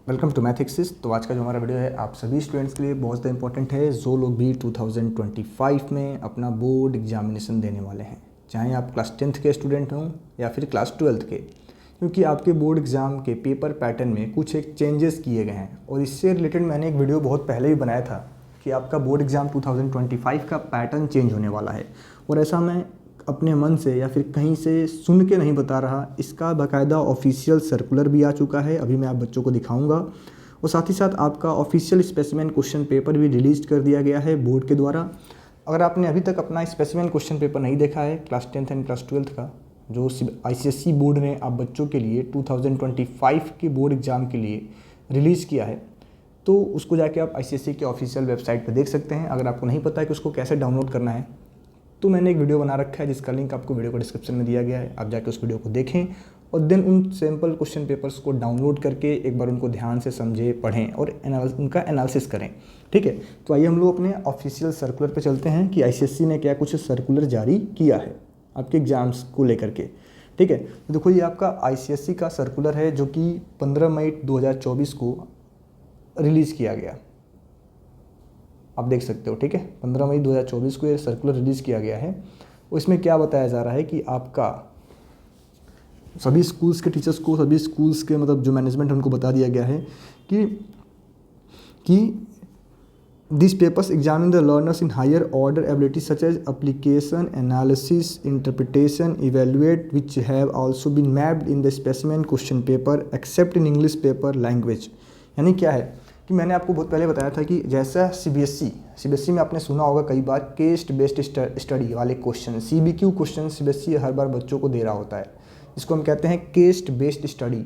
Welcome to maths. तो आज का जो हमारा वीडियो है आप सभी स्टूडेंट्स के लिए बहुत ज़्यादा इंपॉर्टेंट है, जो लोग भी 2025 में अपना बोर्ड एग्जामिनेशन देने वाले हैं, चाहे आप क्लास 10th के स्टूडेंट हों या फिर क्लास 12th के, क्योंकि आपके बोर्ड एग्ज़ाम के पेपर पैटर्न में कुछ एक चेंजेस किए गए हैं। और इससे रिलेटेड मैंने एक वीडियो बहुत पहले भी बनाया था कि आपका बोर्ड एग्ज़ाम 2025 का पैटर्न चेंज होने वाला है। और ऐसा मैं अपने मन से या फिर कहीं से सुन के नहीं बता रहा, इसका बाकायदा ऑफिशियल सर्कुलर भी आ चुका है, अभी मैं आप बच्चों को दिखाऊंगा। और साथ ही साथ आपका ऑफिशियल स्पेसिमेन क्वेश्चन पेपर भी रिलीज कर दिया गया है बोर्ड के द्वारा। अगर आपने अभी तक अपना स्पेसिमेन क्वेश्चन पेपर नहीं देखा है class 10th and class 12th का, जो ICSE बोर्ड ने आप बच्चों के लिए 2025 के बोर्ड एग्ज़ाम के लिए रिलीज़ किया है, तो उसको जाके आप ICSE के ऑफिशियल वेबसाइट पर देख सकते हैं। अगर आपको नहीं पता है कि उसको कैसे डाउनलोड करना है, तो मैंने एक वीडियो बना रखा है जिसका लिंक आपको वीडियो को डिस्क्रिप्शन में दिया गया है। आप जाके उस वीडियो को देखें और देन उन सैम्पल क्वेश्चन पेपर्स को डाउनलोड करके एक बार उनको ध्यान से समझें, पढ़ें और उनका एनालिसिस करें। ठीक है, तो आइए हम लोग अपने ऑफिशियल सर्कुलर पे चलते हैं कि ICSE ने क्या कुछ सर्कुलर जारी किया है आपके एग्जाम्स को लेकर के। ठीक है, तो देखो ये आपका ICSE का सर्कुलर है जो कि 15 मई 2024 को रिलीज़ किया गया, आप देख सकते हो। ठीक है, 15 मई 2024 को ये सर्कुलर रिलीज़ किया गया है। और इसमें क्या बताया जा रहा है कि आपका सभी स्कूल्स के टीचर्स को, सभी स्कूल्स के मतलब जो मैनेजमेंट है उनको बता दिया गया है कि this papers examine the learners in higher order ability such as application, analysis, interpretation, evaluate which have also been mapped in the specimen question paper except in English paper language. यानी क्या है कि मैंने आपको बहुत पहले बताया था कि जैसा CBSE में आपने सुना होगा कई बार केस बेस्ड स्टडी वाले क्वेश्चन, CBQ क्वेश्चन CBSE हर बार बच्चों को दे रहा होता है, इसको हम कहते हैं केस बेस्ड स्टडी।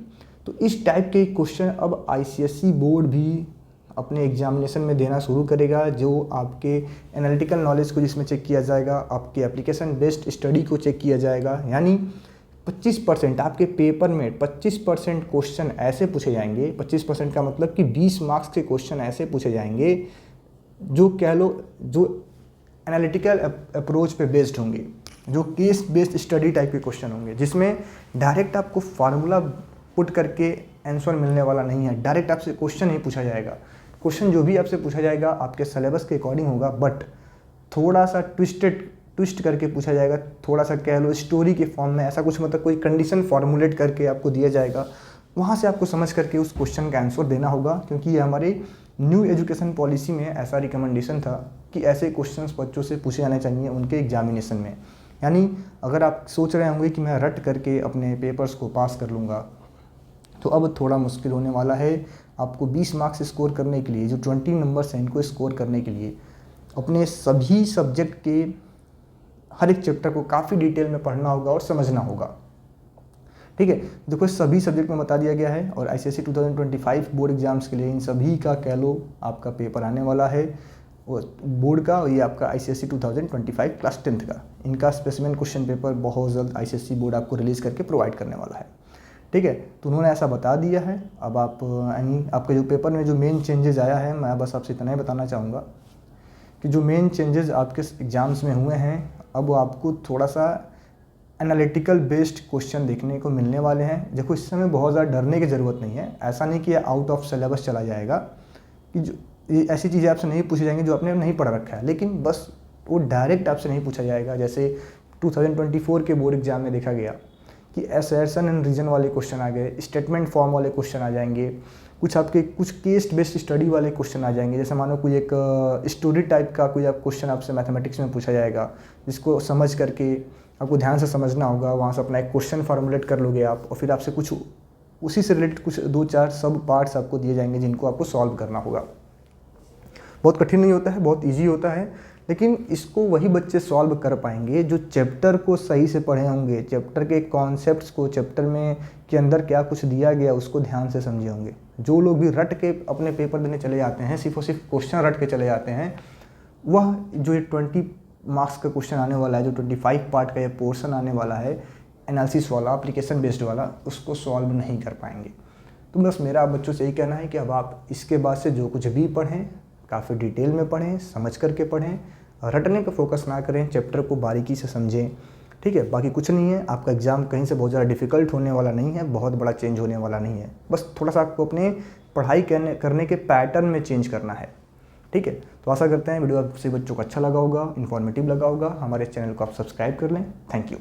तो इस टाइप के क्वेश्चन अब ICSE बोर्ड भी अपने एग्जामिनेशन में देना शुरू करेगा, जो आपके एनालिटिकल नॉलेज को जिसमें चेक किया जाएगा, आपके एप्लीकेशन बेस्ड स्टडी को चेक किया जाएगा। यानी 25% आपके पेपर में 25% क्वेश्चन ऐसे पूछे जाएंगे। 25% का मतलब कि 20 मार्क्स के क्वेश्चन ऐसे पूछे जाएंगे जो कह लो जो एनालिटिकल अप्रोच पे बेस्ड होंगे, जो केस बेस्ड स्टडी टाइप के क्वेश्चन होंगे, जिसमें डायरेक्ट आपको फार्मूला पुट करके आंसर मिलने वाला नहीं है। डायरेक्ट आपसे क्वेश्चन नहीं पूछा जाएगा। क्वेश्चन जो भी आपसे पूछा जाएगा आपके सिलेबस के अकॉर्डिंग होगा, बट थोड़ा सा ट्विस्ट करके पूछा जाएगा, थोड़ा सा कह लो स्टोरी के फॉर्म में, ऐसा कुछ मतलब कोई कंडीशन फॉर्मुलेट करके आपको दिया जाएगा, वहाँ से आपको समझ करके उस क्वेश्चन का आंसर देना होगा। क्योंकि ये हमारे न्यू एजुकेशन पॉलिसी में ऐसा रिकमेंडेशन था कि ऐसे क्वेश्चंस बच्चों से पूछे जाने चाहिए उनके एग्जामिनेशन में। यानी अगर आप सोच रहे होंगे कि मैं रट करके अपने पेपर्स को पास कर लूँगा, तो अब थोड़ा मुश्किल होने वाला है। आपको 20 मार्क्स स्कोर करने के लिए, जो 20 नंबर्स हैं इनको स्कोर करने के लिए अपने सभी सब्जेक्ट के हर एक चैप्टर को काफ़ी डिटेल में पढ़ना होगा और समझना होगा। ठीक है, देखो सभी सब्जेक्ट में बता दिया गया है और ICSE 2025 बोर्ड एग्जाम्स के लिए इन सभी का कह लो आपका पेपर आने वाला है और बोर्ड का, और ये आपका ICSE 2025 क्लास 10th का, इनका स्पेसिमेन क्वेश्चन पेपर बहुत जल्द ICSE बोर्ड आपको रिलीज़ करके प्रोवाइड करने वाला है। ठीक है, तो उन्होंने ऐसा बता दिया है। अब आप आपके जो पेपर में जो मेन चेंजेस आया है, मैं बस आपसे इतना ही बताना चाहूँगा कि जो मेन चेंजेस आपके एग्ज़ाम्स में हुए हैं, अब आपको थोड़ा सा एनालिटिकल बेस्ड क्वेश्चन देखने को मिलने वाले हैं। देखो इस समय बहुत ज़्यादा डरने की ज़रूरत नहीं है। ऐसा नहीं कि आउट ऑफ सिलेबस चला जाएगा, कि जो ये ऐसी चीज़ें आपसे नहीं पूछी जाएंगी जो आपने नहीं पढ़ रखा है, लेकिन बस वो डायरेक्ट आपसे नहीं पूछा जाएगा। जैसे 2024 के बोर्ड एग्जाम में देखा गया कि असर्शन एंड रीजन वाले क्वेश्चन आ गए, स्टेटमेंट फॉर्म वाले क्वेश्चन आ जाएंगे, कुछ केस बेस्ड स्टडी वाले क्वेश्चन आ जाएंगे। जैसे मानो कोई एक स्टोरी टाइप का कोई आप क्वेश्चन आपसे मैथमेटिक्स में पूछा जाएगा, जिसको समझ करके आपको ध्यान से समझना होगा, वहाँ से अपना एक क्वेश्चन फार्मूलेट कर लोगे आप, और फिर आपसे कुछ उसी से रिलेटेड कुछ 2-4 सब पार्ट्स आपको दिए जाएंगे जिनको आपको सॉल्व करना होगा। बहुत कठिन नहीं होता है, बहुत ईजी होता है, लेकिन इसको वही बच्चे सॉल्व कर पाएंगे जो चैप्टर को सही से पढ़े होंगे, चैप्टर के कॉन्सेप्ट्स को, चैप्टर में के अंदर क्या कुछ दिया गया उसको ध्यान से समझे होंगे। जो लोग भी रट के अपने पेपर देने चले जाते हैं, सिर्फ और सिर्फ क्वेश्चन रट के चले जाते हैं, वह जो ये 20 मार्क्स का क्वेश्चन आने वाला है, जो 25 पार्ट का ये पोर्शन आने वाला है एनालिसिस वाला, एप्लीकेशन बेस्ड वाला, उसको सॉल्व नहीं कर पाएंगे। तो बस मेरा आप बच्चों से यही कहना है कि अब आप इसके बाद से जो कुछ भी पढ़ें काफ़ी डिटेल में पढ़ें, समझ करके पढ़ें, रटने पर फोकस ना करें, चैप्टर को बारीकी से समझें। ठीक है, बाकी कुछ नहीं है। आपका एग्ज़ाम कहीं से बहुत ज़्यादा डिफिकल्ट होने वाला नहीं है, बहुत बड़ा चेंज होने वाला नहीं है। बस थोड़ा सा आपको अपने पढ़ाई करने के पैटर्न में चेंज करना है। ठीक है, तो आशा करते हैं वीडियो आप सभी बच्चों को अच्छा लगा होगा, इन्फॉर्मेटिव लगा होगा। हमारे चैनल को आप सब्सक्राइब कर लें। Thank you.